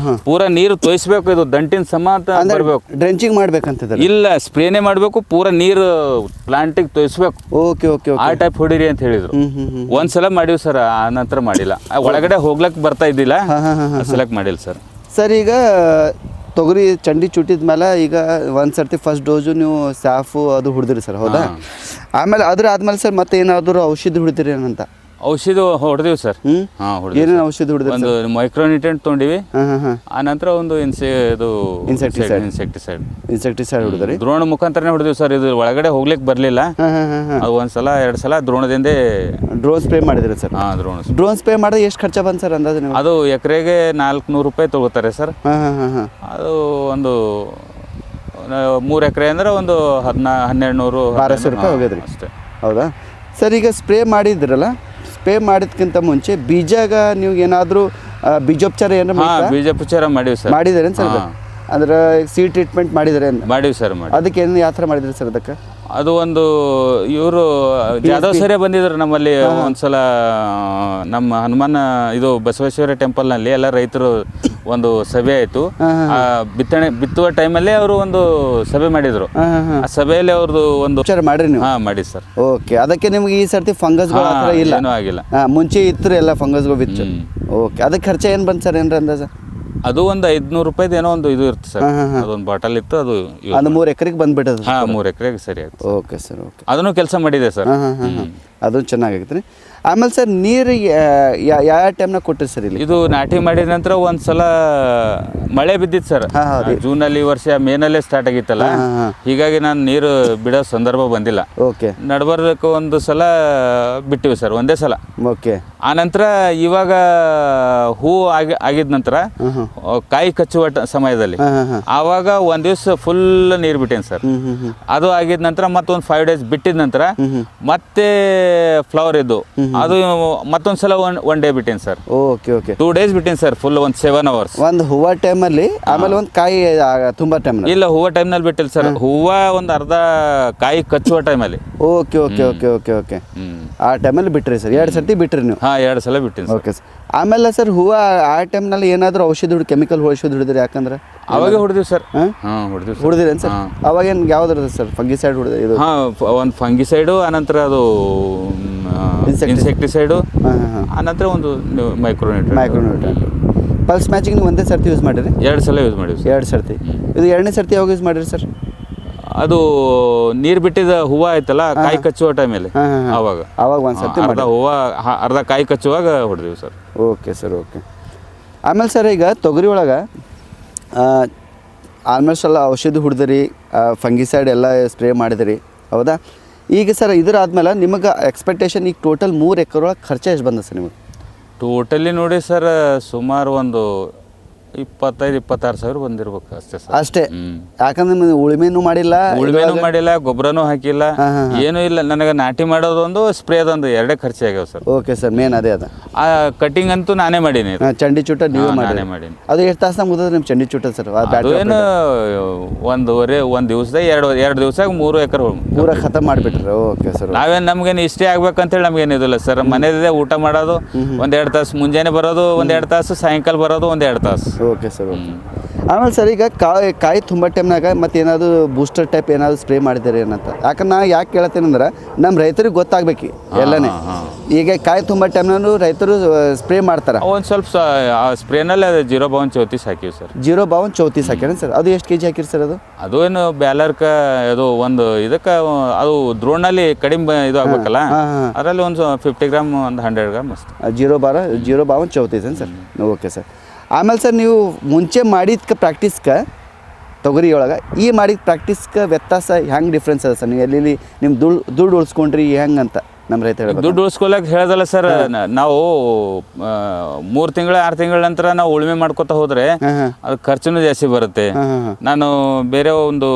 ಪೂರಾ ನೀರು ತೋಯಿಸ್ಬೇಕು, ಇದು ದಂಟಿನ ಸಮ ಅಂತ ಬರ್ಬೇಕು. ಡ್ರೆಂಚಿಂಗ್ ಮಾಡ್ಬೇಕಂತ ಇಲ್ಲ, ಸ್ಪ್ರೇನೇ ಮಾಡಬೇಕು, ಪೂರಾ ನೀರು ಪ್ಲಾಂಟಿಗೆ ತೋಯಿಸ್ಬೇಕು. ಓಕೆ ಓಕೆ, ಆ ಟೈಪ್ ಹೊಡಿರಿ ಅಂತ ಹೇಳಿದ್ರು. ಒಂದ್ಸಲ ಮಾಡಿವಿ ಸರ್, ಆ ನಂತರ ಮಾಡಿಲ್ಲ. ಒಳಗಡೆ ಹೋಗ್ಲಕ್ ಬರ್ತಾ ಇದ್ದಿಲ್ಲ, ಸೆಲೆಕ್ಟ್ ಮಾಡಿಲ್ಲ ಸರ್. ಸರ್, ಈಗ ತೊಗರಿ ಚಂಡಿ ಚುಟ್ಟಿದ ಮೇಲೆ ಈಗ ಒಂದು ಸರ್ತಿ ಫಸ್ಟ್ ಡೋಸು ನೀವು ಸ್ಯಾಫು ಅದು ಹೊಡೆದಿರಿ ಸರ್, ಹೌದಾ? ಆಮೇಲೆ ಆದ್ಮೇಲೆ ಸರ್ ಮತ್ತೆ ಏನಾದರೂ ಔಷಧಿ ಹೊಡಿತೀರಿ ಏನಂತ? ಔಷಧಿ ಹೊಡೆದಿವಿ ಸರ್. ಏನೇನು ಔಷಧಿ ಹೊಡೆದ್ರಿ? ಒಂದು ಮೈಕ್ರೋನ್ಯೂಟ್ರಿಯೆಂಟ್ ತೊಗೊಂಡಿವಿ. ಆ ನಂತರ ಒಂದು ಇನ್ಸೆಕ್ಟಿಸೈಡ್ ಹೊಡೆದ್ರಿ. ದ್ರೋಣ ಮುಖಾಂತರನೇ ಹೊಡೆದಿವಿ ಸರ್. ಇದು ಒಳಗಡೆ ಹೋಗ್ಲಿಕ್ಕೆ ಬರಲಿಲ್ಲ. ಅದು ಒಂದ್ಸಲ 2 ಸಲ ದ್ರೋಣದಿಂದ ಡ್ರೋನ್ ಸ್ಪ್ರೇ ಮಾಡಿದ್ರಿ ಸರ್? ಡ್ರೋನ್ ಸ್ಪ್ರೇ ಮಾಡಿದ್ರೆ ಎಷ್ಟು ಖರ್ಚು ಬಂತು ಸರ್ ಅಂದಾಜು ನೀವು? ಅದು ಎಕರೆಗೆ 400 ರೂಪಾಯಿ ತಗೋತಾರೆ ಸರ್. ಅದು ಒಂದು 3 ಎಕರೆ ಅಂದ್ರೆ ಒಂದು 1200 ರೂಪಾಯಿ ಹೋಗಿದ್ರಿ ಅಷ್ಟೇ, ಹೌದಾ ಸರ್? ಈಗ ಸ್ಪ್ರೇ ಮಾಡಿದ್ರಲ್ಲ, ಸ್ಪ್ರೇ ಮಾಡಿದ್ಕಿಂತ ಮುಂಚೆ ಬೀಜಾಗ ನೀವು ಏನಾದರೂ ಬೀಜೋಪಚಾರ ಏನಾರ ಬೀಜೋಪಚಾರ ಮಾಡಿವಿ ಸರ್. ಮಾಡಿದಾರೇನು ಸರ್? ಅಂದ್ರೆ ಸೀಡ್ ಟ್ರೀಟ್ಮೆಂಟ್ ಮಾಡಿದಾರೆ? ಮಾಡಿವಿ ಸರ್. ಅದಕ್ಕೆ ಏನು ಯಾವ ಥರ ಮಾಡಿದ್ರಿ ಸರ್? ಅದಕ್ಕೆ ಅದು ಒಂದು ಇವರು ಜಾಧವ್ ಸರೇ ಬಂದಿದ್ರು ನಮ್ಮಲ್ಲಿ ಒಂದ್ಸಲ. ನಮ್ಮ ಹನುಮಾನ ಇದು ಬಸವೇಶ್ವರ ಟೆಂಪಲ್ನಲ್ಲಿ ಎಲ್ಲ ರೈತರು ಒಂದು ಸಭೆ ಆಯಿತು. ಬಿತ್ತುವ ಟೈಮಲ್ಲಿ ಅವರು ಒಂದು ಸಭೆ ಮಾಡಿದ್ರು. ಆ ಸಭೆಯಲ್ಲಿ ಅವ್ರದ್ದು ಒಂದು ಮಾಡ್ರಿ ನೀವು? ಮಾಡಿ ಸರ್. ಓಕೆ. ಅದಕ್ಕೆ ನಿಮ್ಗೆ ಈ ಸರ್ತಿ ಫಂಗಸ್ಗಳು ಇಲ್ಲ? ಏನೂ ಆಗಿಲ್ಲ. ಮುಂಚೆ ಇತ್ತು ಎಲ್ಲ ಫಂಗಸ್ಗಳು ಬಿತ್ತು. ಓಕೆ. ಅದಕ್ಕೆ ಖರ್ಚು ಏನು ಬಂತು ಸರ್? ಏನ್ರ ಅಂದಾಜ? ಅದು ಒಂದು 500 ರೂಪಾಯಿದು ಏನೋ ಒಂದು ಇದು ಇರುತ್ತೆ ಸರ್. ಅದೊಂದು ಬಾಟಲ್ ಇತ್ತು. ಅದು 3 ಎಕರೆಗೆ ಬಂದ್ಬಿಟ್ಟದು? 3 ಎಕರೆಗೆ ಸರಿ ಆಯ್ತು. Okay sir, okay. ಅದನ್ನು ಕೆಲಸ ಮಾಡಿದೆ ಸರ್. ಅದು ಚೆನ್ನಾಗೈತೆ ರೀ. ಆಮೇಲೆ ಸರ್ ನೀರು ಯಾವ ಟೈಮ್ನಾಗ ಕೊಟ್ಟಿರಿ ಸರ್ ಇಲ್ಲಿ? ಇದು ನಾಟಿ ಮಾಡಿದ ನಂತರ ಒಂದು ಸಲ ಮಳೆ ಬಿದ್ದಿತ್ತು ಸರ್. ಜೂನಲ್ಲಿ ಈ ವರ್ಷ ಮೇನಲ್ಲೇ ಸ್ಟಾರ್ಟ್ ಆಗಿತ್ತಲ್ಲ, ಹೀಗಾಗಿ ನಾನು ನೀರು ಬಿಡೋ ಸಂದರ್ಭ ಬಂದಿಲ್ಲ. ಓಕೆ. ನಡ್ಬರ್ಬೇಕು ಒಂದು ಸಲ ಬಿಟ್ಟಿವಿ ಸರ್, ಒಂದೇ ಸಲ. ಓಕೆ. ಆ ನಂತರ ಇವಾಗ ಹೂ ಆಗಿದ ನಂತರ ಕಾಯಿ ಕಚ್ಚುವ ಸಮಯದಲ್ಲಿ ಆವಾಗ ಒಂದು ದಿವಸ ಫುಲ್ ನೀರು ಬಿಟ್ಟೇನೆ ಸರ್. ಅದು ಆಗಿದ ನಂತರ ಮತ್ತೊಂದು 5 ಡೇಸ್ ಬಿಟ್ಟಿದ ನಂತರ ಮತ್ತೆ ಫ್ಲವರ್ ಇದ್ದು ಅದು ಮತ್ತೊಂದ್ಸಲ 1 ಡೇ ಬಿಟ್ಟೇನೆ ಸರ್. Okay okay. 2 ಡೇಸ್ ಬಿಟ್ಟೇನೆ ಸರ್, ಫುಲ್ ಒಂದು 7 hours. ಒಂದು ಹೂವು ಟೈಮಲ್ಲಿ, ಆಮೇಲೆ ಒಂದು ಕಾಯಿ ತುಂಬ ಟೈಮ್? ಇಲ್ಲ, ಹೂವು ಟೈಮ್ನಲ್ಲಿ ಬಿಟ್ಟಿಲ್ಲ ಸರ್. ಹೂವು ಒಂದು ಅರ್ಧ ಕಾಯಿ ಕಚ್ಚುವ ಟೈಮಲ್ಲಿ. Okay okay okay okay okay. ಆ ಟೈಮಲ್ಲಿ ಬಿಟ್ರಿ ಸರ್? 2 ಸರ್ತಿ ಬಿಟ್ರಿ ನೀವು? 2 ಸಲ ಬಿಟ್ಟಿನಿ. Okay sir. ಆಮೇಲೆ ಸರ್ ಹೂವು ಆ ಟೈಮ್ನಲ್ಲಿ ಏನಾದರೂ ಔಷಧಿ ಕೆಮಿಕಲ್ ಔಷಧಿ ಹೊಡಿದ್ರಿ? ಯಾಕಂದ್ರೆ ಅವಾಗೆ ಹೊಡೆದಿವಿ ಸರ್. ಹೊಡೆದಿರೇನು ಸರ್? ಅವಾಗ ಏನು ಯಾವ್ದು ಸರ್? ಫಂಗಿಸೈಡ್ ಹೊಡೆದ? ಇದು ಒಂದು ಫಂಗಿಸೈಡು, ಆನಂತರ ಅದು ಇನ್ಸೆಕ್ಟಿಸೈಡು, ಆನಂತರ ಒಂದು ಮೈಕ್ರೋನ್ಯೂಟ್ರಿಯೆಂಟ್. ಪಲ್ಸ್ ಮ್ಯಾಚಿಂಗ್ ನೀವು ಒಂದೇ ಸರ್ತಿ ಯೂಸ್ ಮಾಡಿರಿ? 2 ಸಲ ಯೂಸ್ ಮಾಡಿವಿ. 2 ಸರ್ತಿ. ಇದು 2ನೇ ಸರ್ತಿ ಯಾವಾಗ ಯೂಸ್ ಮಾಡಿರಿ ಸರ್? ಅದು ನೀರು ಬಿಟ್ಟಿದ ಹೂವು ಆಯ್ತಲ್ಲ, ಕಾಯಿ ಕಚ್ಚುವ ಟೈಮಲ್ಲಿ ಅವಾಗ ಒಂದು ಸರ್ತಿ ಅರ್ಧ ಕಾಯಿ ಕಚ್ಚುವಾಗ ಹೊಡೆದಿವಿ ಸರ್. Okay sir, okay. ಆಮೇಲೆ ಸರ್ ಈಗ ತೊಗರಿ ಒಳಗೆ ಆಲ್ಮೋಸ್ಟ್ ಎಲ್ಲ ಔಷಧಿ ಹೊಡೆದಿರಿ, ಫಂಗಿಸೈಡ್ ಎಲ್ಲ ಸ್ಪ್ರೇ ಮಾಡಿದಿರಿ, ಹೌದಾ? ಈಗ ಸರ್ ಇದರಾದ್ಮೇಲೆ ನಿಮಗೆ ಎಕ್ಸ್ಪೆಕ್ಟೇಷನ್ ಈಗ ಟೋಟಲ್ 3 ಎಕರೆ ಒಳಗೆ ಖರ್ಚು ಎಷ್ಟು ಬಂದ ಸರ್ ನಿಮಗೆ? ಟೋಟಲಿ ನೋಡಿ ಸರ್, ಸುಮಾರು ಒಂದು 25-26 ಸಾವಿರ ಬಂದಿರ್ಬೇಕು ಅಷ್ಟೇ ಸರ್. ಅಷ್ಟೇ? ಯಾಕಂದ್ರೆ ನೀವು ಉಳುಮೆನೂ ಮಾಡಿಲ್ಲ, ಗೊಬ್ಬರನೂ ಹಾಕಿಲ್ಲ, ಏನೂ ಇಲ್ಲ. ನನಗೆ ನಾಟಿ ಮಾಡೋದೊಂದು ಸ್ಪ್ರೇದೊಂದು 2 ಖರ್ಚು ಆಗ್ಯಾವ ಸರ್. ಓಕೆ ಸರ್, ಮೇನ್ ಅದೇ ಅದ. ಆ ಕಟಿಂಗ್ ಅಂತೂ ನಾನೇ ಮಾಡೀನಿ. ಚಂಡಿ ಚೂಟ ನೀವು ನಾನೇ ಮಾಡೀನಿ. ಅದು ಎಷ್ಟು ತಾಸು ಮುಗಿದ್ರೆ ನಿಮ್ಮ ಚಂಡಿ ಚೂಟ ಸರ್? ಏನು ಒಂದು ದಿವಸದಾಗ 2 ದಿವಸ 3 ಎಕರೆ ಪೂರ ಖತಮ್ ಮಾಡಿಬಿಟ್ರೆ? Okay sir. ನಮ್ಗೇನು ಇಷ್ಟೇ ಆಗ್ಬೇಕಂತೇಳಿ ನಮ್ಗೇನು ಇದಿಲ್ಲ ಸರ್. ಮನೆಯದೇ ಊಟ ಮಾಡೋದು, 1-2 ತಾಸು ಮುಂಜಾನೆ ಬರೋದು, 1-2 ತಾಸು ಸಾಯಂಕಾಲ ಬರೋದು, 1-2 ತಾಸು. Okay sir, okay. ಆಮೇಲೆ ಸರ್ ಈಗ ಕಾಯಿ ತುಂಬ ಟೈಮ್ನಾಗ ಮತ್ತೆ ಏನಾದರೂ ಬೂಸ್ಟರ್ ಟೈಪ್ ಏನಾದರೂ ಸ್ಪ್ರೇ ಮಾಡಿದ್ದೀರಿ ಏನಂತ? ಯಾಕಂದ್ರೆ ನಾನು ಯಾಕೆ ಕೇಳ್ತೇನೆ ಅಂದ್ರೆ ನಮ್ಮ ರೈತರಿಗೆ ಗೊತ್ತಾಗಬೇಕು ಎಲ್ಲನೇ. ಈಗ ಕಾಯಿ ತುಂಬ ಟೈಮ್ನಾಗ ರೈತರು ಸ್ಪ್ರೇ ಮಾಡ್ತಾರೆ. ಒಂದು ಸ್ವಲ್ಪ ಸ್ಪ್ರೇನಲ್ಲಿ 0.34 ಹಾಕಿವಿ ಸರ್. 0.34 ಹಾಕ್ಯಾರ ಸರ್? ಅದು ಎಷ್ಟು kg ಹಾಕಿರಿ ಸರ್? ಅದು ಏನು ಬ್ಯಾಲರ್ಕ ಅದು ಒಂದು ಇದಕ್ಕೆ ಅದು ದ್ರೋಣಲ್ಲಿ ಕಡಿಮೆ ಇದು ಆಗ್ಬೇಕಲ್ಲ, ಅದರಲ್ಲಿ ಒಂದು 50 ಗ್ರಾಮ್, ಒಂದು 100 ಗ್ರಾಮ್ ಅಷ್ಟೇ. 0.34 ಸರ್? Okay sir. ಆಮೇಲೆ ಸರ್ ನೀವು ಮುಂಚೆ ಮಾಡಿದ ಪ್ರಾಕ್ಟೀಸ್ಗೆ ತೊಗರಿಯೊಳಗೆ ಈ ಮಾಡಿದ ಪ್ರಾಕ್ಟೀಸ್ಗೆ ವ್ಯತ್ಯಾಸ ಹೆಂಗೆ ಡಿಫ್ರೆನ್ಸ್ ಅದ ಸರ್? ನೀವು ಎಲ್ಲಿ ನಿಮ್ಮ ದುಡ್ಡು ಉಳಿಸ್ಕೊಂಡ್ರಿ ಹೆಂಗೆ ಅಂತ ನಮ್ಮ ರೈತ ಹೇಳ್ಬೇಕು. ದುಡ್ಡು ಉಳಿಸ್ಕೊಳಕ್ ಹೇಳೋದಲ್ಲ ಸರ್, ನಾವು 3 ತಿಂಗಳ 6 ತಿಂಗಳ ನಂತರ ನಾವು ಉಳುಮೆ ಮಾಡ್ಕೊತಾ ಹೋದ್ರೆ ಅದು ಖರ್ಚುನು ಜಾಸ್ತಿ ಬರುತ್ತೆ. ನಾನು ಬೇರೆ ಒಂದು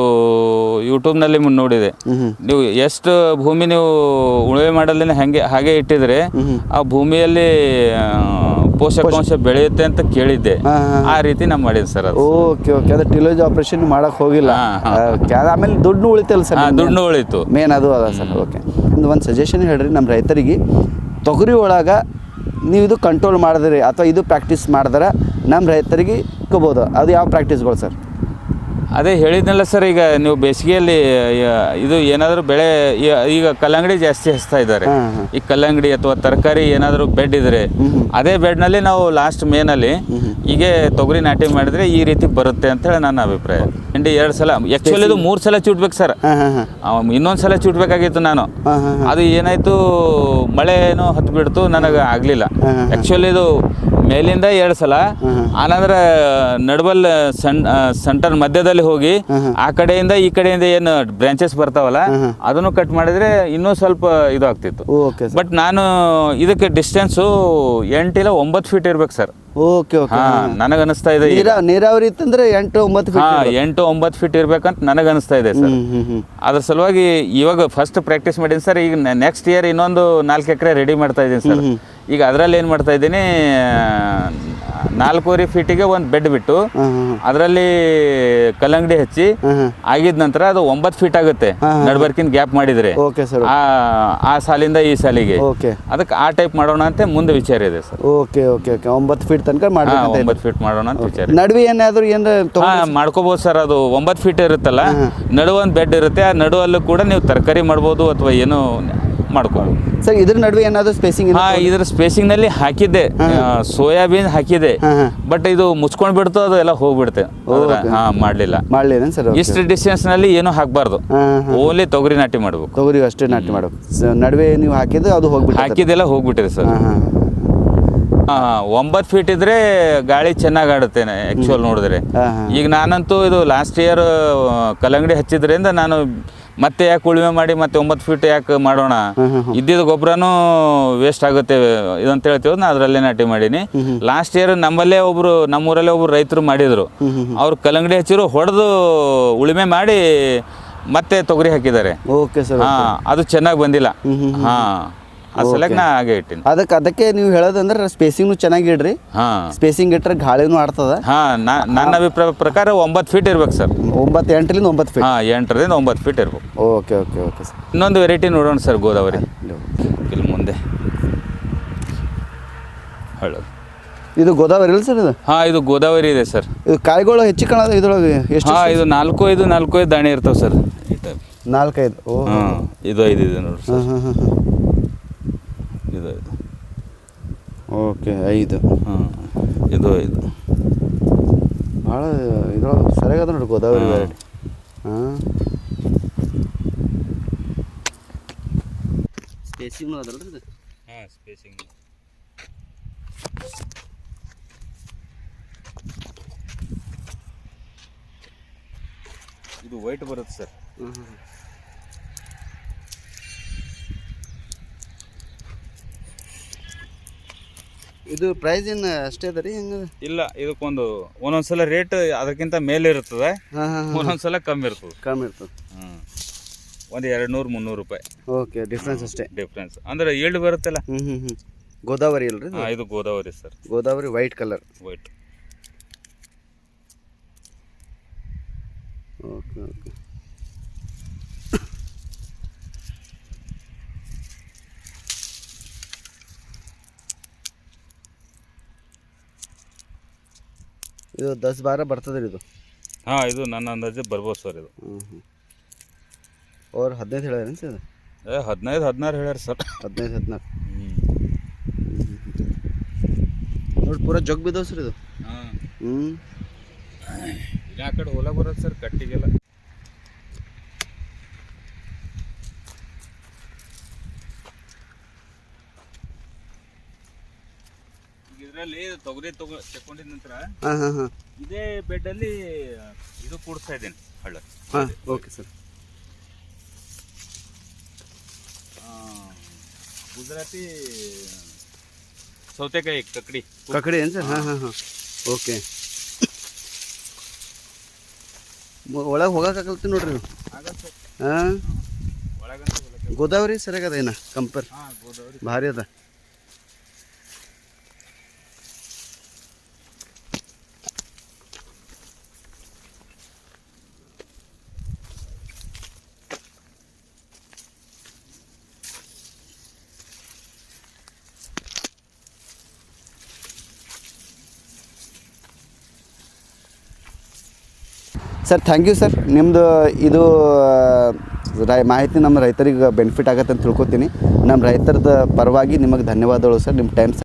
ಯೂಟ್ಯೂಬ್ನಲ್ಲಿ ನೋಡಿದೆ, ನೀವು ಎಷ್ಟು ಭೂಮಿ ನೀವು ಉಳುಮೆ ಮಾಡಲ್ಲೇ ಹಾಗೆ ಇಟ್ಟಿದ್ರೆ ಆ ಭೂಮಿಯಲ್ಲಿ ಪೋಷಕಾಂಶ ಬೆಳೆಯುತ್ತೆ ಅಂತ ಕೇಳಿದ್ದೆ. ಆ ರೀತಿ ನಾವು ಮಾಡಿದ್ವಿ ಸರ್. ಅದು ಓಕೆ ಓಕೆ, ಅದು ಟಿಲೇಜ್ ಆಪರೇಷನ್ ಮಾಡಕ್ ಹೋಗಿಲ್ಲ. ಆಮೇಲೆ ದುಡ್ಡು ಉಳಿತಲ್ಲ ಸರ್, ದುಡ್ಡು ಉಳಿತು ಮೇನ್ ಅದು ಅದ ಸರ್. ಓಕೆ, ಒಂದು ಸಜೆಷನ್ ಹೇಳ್ರಿ ನಮ್ಮ ರೈತರಿಗೆ. ತೊಗರಿ ಒಳಗೆ ನೀವು ಇದು ಕಂಟ್ರೋಲ್ ಮಾಡಿದ್ರಿ ಅಥವಾ ಇದು ಪ್ರಾಕ್ಟೀಸ್ ಮಾಡಿದ್ರೆ ನಮ್ಮ ರೈತರಿಗೆ ಇಟ್ಕೋಬೋದು, ಅದು ಯಾವ ಪ್ರಾಕ್ಟೀಸ್ಗಳು ಸರ್? ಅದೇ ಹೇಳಿದ್ನಲ್ಲ ಸರ್, ಈಗ ನೀವು ಬೇಸಿಗೆಯಲ್ಲಿ ಇದು ಏನಾದರೂ ಬೆಳೆ, ಈಗ ಕಲ್ಲಂಗಡಿ ಜಾಸ್ತಿ ಹಚ್ತಾ ಇದ್ದಾರೆ. ಈ ಕಲ್ಲಂಗಡಿ ಅಥವಾ ತರಕಾರಿ ಏನಾದರೂ ಬೆಡ್ ಇದ್ರೆ ಅದೇ ಬೆಡ್ನಲ್ಲಿ ನಾವು ಲಾಸ್ಟ್ ಮೇನಲ್ಲಿ ಹೀಗೆ ತೊಗರಿ ನಾಟಿ ಮಾಡಿದ್ರೆ ಈ ರೀತಿ ಬರುತ್ತೆ ಅಂತ ಹೇಳಿ ನನ್ನ ಅಭಿಪ್ರಾಯ. 2 ಸಲ, ಆ್ಯಕ್ಚುಲಿ ಇದು 3 ಸಲ ಚೂಟ್ಬೇಕು ಸರ್. ಇನ್ನೊಂದು ಸಲ ಚೂಟ್ಬೇಕಾಗಿತ್ತು ನಾನು. ಅದು ಏನಾಯ್ತು, ಮಳೆನೋ ಹತ್ತು ಬಿಡ್ತು, ನನಗೆ ಆಗಲಿಲ್ಲ. ಆ್ಯಕ್ಚುಲಿ ಇದು ಮೇಲಿಂದ 2 ಸಲ, ಆನಂತರ ನಡುವಲ್ ಸೆಂಟರ್ ಮಧ್ಯದಲ್ಲಿ ಹೋಗಿ ಆ ಕಡೆಯಿಂದ ಈ ಕಡೆಯಿಂದ ಏನು ಬ್ರಾಂಚಸ್ ಬರ್ತಾವಲ್ಲ ಅದನ್ನು ಕಟ್ ಮಾಡಿದ್ರೆ ಇನ್ನೂ ಸ್ವಲ್ಪ ಇದು ಆಗ್ತಿತ್ತು. ಬಟ್ ನಾನು ಇದಕ್ಕೆ ಡಿಸ್ಟೆನ್ಸು 8 ಇಲ್ಲ 9 ಫೀಟ್ ಇರ್ಬೇಕು ಸರ್. ಓಕೆ ಓಕೆ, ನನಗೆ ಅನಿಸ್ತಾ ಇದೆ. ನೀರಾವರಿ ಇತ್ತಂದ್ರೆ 8-9 ಫೀಟ್, 8-9 ಫೀಟ್ ಇರ್ಬೇಕಂತ ನನಗೆ ಅನಿಸ್ತಾ ಇದೆ ಸರ್. ಅದ್ರ ಸಲುವಾಗಿ ಇವಾಗ ಫಸ್ಟ್ ಪ್ರಾಕ್ಟೀಸ್ ಮಾಡೀನಿ ಸರ್. ಈಗ ನೆಕ್ಸ್ಟ್ ಇಯರ್ ಇನ್ನೊಂದು 4 ಎಕರೆ ರೆಡಿ ಮಾಡ್ತಾ ಇದ್ದೀನಿ ಸರ್. ಈಗ ಅದರಲ್ಲಿ ಏನು ಮಾಡ್ತಾ ಇದ್ದೀನಿ, 4.5 ಫೀಟಿಗೆ ಒಂದು ಬೆಡ್ ಬಿಟ್ಟು ಅದರಲ್ಲಿ ಕಲ್ಲಂಗಡಿ ಹಚ್ಚಿ ಆಗಿದ ನಂತರ ಅದು 9 ಫೀಟ್ ಆಗುತ್ತೆ ನಡ್ಬರ್ಕಿನ ಗ್ಯಾಪ್ ಮಾಡಿದ್ರೆ. ಆ ಸಾಲಿಂದ ಈ ಸಾಲಿಗೆ ಅದಕ್ಕೆ ಆ ಟೈಪ್ ಮಾಡೋಣ ಅಂತ ಮುಂದೆ ವಿಚಾರ ಇದೆ sir. Okay okay okay, 9 feet ತನಕ 9 ಫೀಟ್ ಮಾಡೋಣ ಅಂತ ವಿಚಾರ. ನಡುವೆ ಏನಾದ್ರು ಮಾಡ್ಕೋಬಹುದು ಸರ್. ಅದು 9 ಫೀಟ್ ಇರುತ್ತಲ್ಲ, ನಡುವೆ ಒಂದು ಬೆಡ್ ಇರುತ್ತೆ. ಆ ನಡುವಲ್ಲೂ ಕೂಡ ನೀವು ತರಕಾರಿ ಮಾಡ್ಬೋದು ಅಥವಾ ಏನು ಮಾಡ್ಕೋಬೋದು ಸರ್. ಇದ್ರ ನಡುವೆ ಏನಾದ್ರು ಸ್ಪೇಸಿಂಗ್? ಇದ್ರ ಸ್ಪೇಸಿಂಗ್ ನಲ್ಲಿ ಹಾಕಿದ್ದೆ, ಸೋಯಾಬೀನ್ ಹಾಕಿದೆ. ಬಟ್ ಇದು ಮುಚ್ಕೊಂಡ್ ಬಿಡ್ತು, ಅದು ಎಲ್ಲ ಹೋಗ್ಬಿಡುತ್ತೆ. ಮಾಡ್ಲಿಲ್ಲ ಸರ್. ಇಷ್ಟು ಡಿಸ್ಟೆನ್ಸ್ ನಲ್ಲಿ ಏನು ಹಾಕ್ಬಾರ್ದು, ಓನ್ಲಿ ತೊಗರಿ ನಾಟಿ ಮಾಡ್ಬೇಕು. ತೊಗರಿ ಅಷ್ಟೇ ನಾಟಿ ಮಾಡ್ಬೇಕು. ನಡುವೆ ನೀವು ಹಾಕಿದ್ದು ಅದು ಹೋಗ್ಬಿಟ್ಟು ಹಾಕಿದ್ದೆಲ್ಲ ಹೋಗ್ಬಿಟ್ಟಿದೆ ಸರ್. 9 ಫೀಟ್ ಇದ್ರೆ ಗಾಳಿ ಚೆನ್ನಾಗಿ ಆಡುತ್ತೆ ಆ್ಯಕ್ಚುಲ್ ನೋಡಿದ್ರೆ. ಈಗ ನಾನಂತೂ ಇದು ಲಾಸ್ಟ್ ಇಯರ್ ಕಲ್ಲಂಗಡಿ ಹಚ್ಚಿದ್ರಿಂದ ನಾನು ಮತ್ತೆ ಯಾಕೆ ಉಳುಮೆ ಮಾಡಿ ಮತ್ತೆ 9 ಫೀಟ್ ಯಾಕೆ ಮಾಡೋಣ, ಇದ್ದಿದ್ದು ಗೊಬ್ಬರನೂ ವೇಸ್ಟ್ ಆಗುತ್ತೆ ಇದಂತ ಹೇಳ್ತೀವಿ. ನಾನು ಅದರಲ್ಲೇ ನಾಟಿ ಮಾಡೀನಿ. ಲಾಸ್ಟ್ ಇಯರ್ ನಮ್ಮಲ್ಲೇ ನಮ್ಮೂರಲ್ಲೇ ಒಬ್ರು ರೈತರು ಮಾಡಿದ್ರು. ಅವ್ರು ಕಲ್ಲಂಗಡಿ ಹಚ್ಚಿರು, ಹೊಡೆದು ಉಳುಮೆ ಮಾಡಿ ಮತ್ತೆ ತೊಗರಿ ಹಾಕಿದ್ದಾರೆ. Okay sir. ಅದು ಚೆನ್ನಾಗಿ ಬಂದಿಲ್ಲ. ನಾ ಹಾಗೆ ಇಟ್ಟಿನಿ. ಅದಕ್ಕೆ ನೀವು ಹೇಳೋದಂದ್ರೆ ಸ್ಪೇಸಿಂಗ್ ಚೆನ್ನಾಗಿ ಇಡ್ರಿ. ಸ್ಪೇಸಿಂಗ್ ಇಟ್ಟರೆ ಗಾಳಿನೂ ಆಡ್ತದ. ನನ್ನ ಅಭಿಪ್ರಾಯ ಪ್ರಕಾರ 9 ಫೀಟ್ ಇರ್ಬೇಕು ಸರ್. 8ರಿಂದ 9 ಫೀಟ್. 8ರಿಂದ 9 ಫೀಟ್ ಇರ್ಬೇಕು. Okay okay okay sir. ಇನ್ನೊಂದು ವೆರೈಟಿ ನೋಡೋಣ ಸರ್, ಗೋದಾವರಿ. ಇಲ್ಲಿ ಮುಂದೆ ಹೇಳೋದು, ಇದು ಗೋದಾವರಿ ಇಲ್ಲ ಸರ್? ಇದು ಇದು ಗೋದಾವರಿ ಇದೆ ಸರ್. ಇದು ಕಾಯಿಗಳು ಹೆಚ್ಚು ಕಾಣೋದು ಇದ್ರೊಳಗೆ ಎಷ್ಟು? ಇದು 4-5 ದಾಣಿ ಇರ್ತಾವೆ ಸರ್. 4-5. ಇದು 5 ಇದೆ ನೋಡಿ ಸರ್. ಇದು ಓಕೆ 5. ಇದು 5 ಭಾಳ ಇದ್ರೊಳಗೆ ಸರಿಯಾಗದ ನೋಡಿ ಗೋದಾವರಿ ವೆರೈಟಿ. ಸ್ಪೇಸಿಂಗ್ ಅದಲ್ರಿ ಇದು? ಸ್ಪೇಸಿಂಗ್. ಇದು ವೈಟ್ ಬರುತ್ತೆ ಸರ್. ಇದು ಪ್ರೈಸ್ ಏನು ಅಷ್ಟೇ ಅದ ರೀ? ಹೆಂಗೆ? ಇಲ್ಲ, ಇದಕ್ಕೊಂದು ಒಂದೊಂದ್ಸಲ ರೇಟ್ ಅದಕ್ಕಿಂತ ಮೇಲೆ ಇರ್ತದೆ, ಒಂದೊಂದ್ಸಲ ಕಮ್ಮಿ ಇರ್ತದೆ. ಒಂದು 200-300 ರೂಪಾಯಿ. ಓಕೆ, ಡಿಫ್ರೆನ್ಸ್ ಅಷ್ಟೇ. ಡಿಫ್ರೆನ್ಸ್ ಅಂದ್ರೆ ಈಲ್ಡ್ ಬರುತ್ತಲ್ಲ. ಗೋದಾವರಿ ಅಲ್ರಿ? ಇದು Godavari sir. Godavari white colour. White. Okay okay. ಇದು 10-12 ಬರ್ತದೆ ರೀ ಇದು? ಇದು ನನ್ನ ಅಂದಾಜು ಬರ್ಬೋದು ಸರ್. ಇದು ಅವ್ರು 15 ಹೇಳ್ಯಾರೇನು ಸರ್? 15-16 ಹೇಳ್ಯಾರ ಸರ್. 15-16. ನೋಡಿ ಪೂರಾ ಜಗ್ ಬಿದ್ದಾವ ಸರ್ ಇದು. ಆ ಕಡೆ ಹೊಲ ಬರೋದು ಸರ್ ಕಟ್ಟಿಗೆಲ್ಲ. ಇದರಲ್ಲಿ ತೊಗರಿ ತಗೊಂಡಿದ ನಂತರ ಇದೇ ಬೆಡ್ ಅಲ್ಲಿ ಇದು ಕೂಡಿಸ್ತಾ ಇದ್ದೇನೆ, ಹಳ್ಳ. Okay sir. ಗುಜರಾತಿ ಸೌತೆಕಾಯಿ ಕಕ್ಕಡಿ ಕಕಡಿ ಏನು ಸರ್? ಹಾಂ ಹಾಂ ಹಾಂ ಓಕೆ. ಒಳಗೆ ಹೋಗಕ್ಕಾಗಲ್ತಿ ನೋಡ್ರಿ ನೀವು. ಹಾಂ ಗೋದಾವರಿ ಸರಿಯಾಗದ ಏನ ಕಂಪೇರ್ ಭಾರಿ ಅದ. Sir thank you sir. ನಿಮ್ಮದು ಇದು ಮಾಹಿತಿ ನಮ್ಮ ರೈತರಿಗೆ ಬೆನಿಫಿಟ್ ಆಗತ್ತೆ ಅಂತ ತಿಳ್ಕೊತೀನಿ. ನಮ್ಮ ರೈತರದ ಪರವಾಗಿ ನಿಮಗೆ ಧನ್ಯವಾದಗಳು ಸರ್. ನಿಮ್ಮ ಟೈಮ್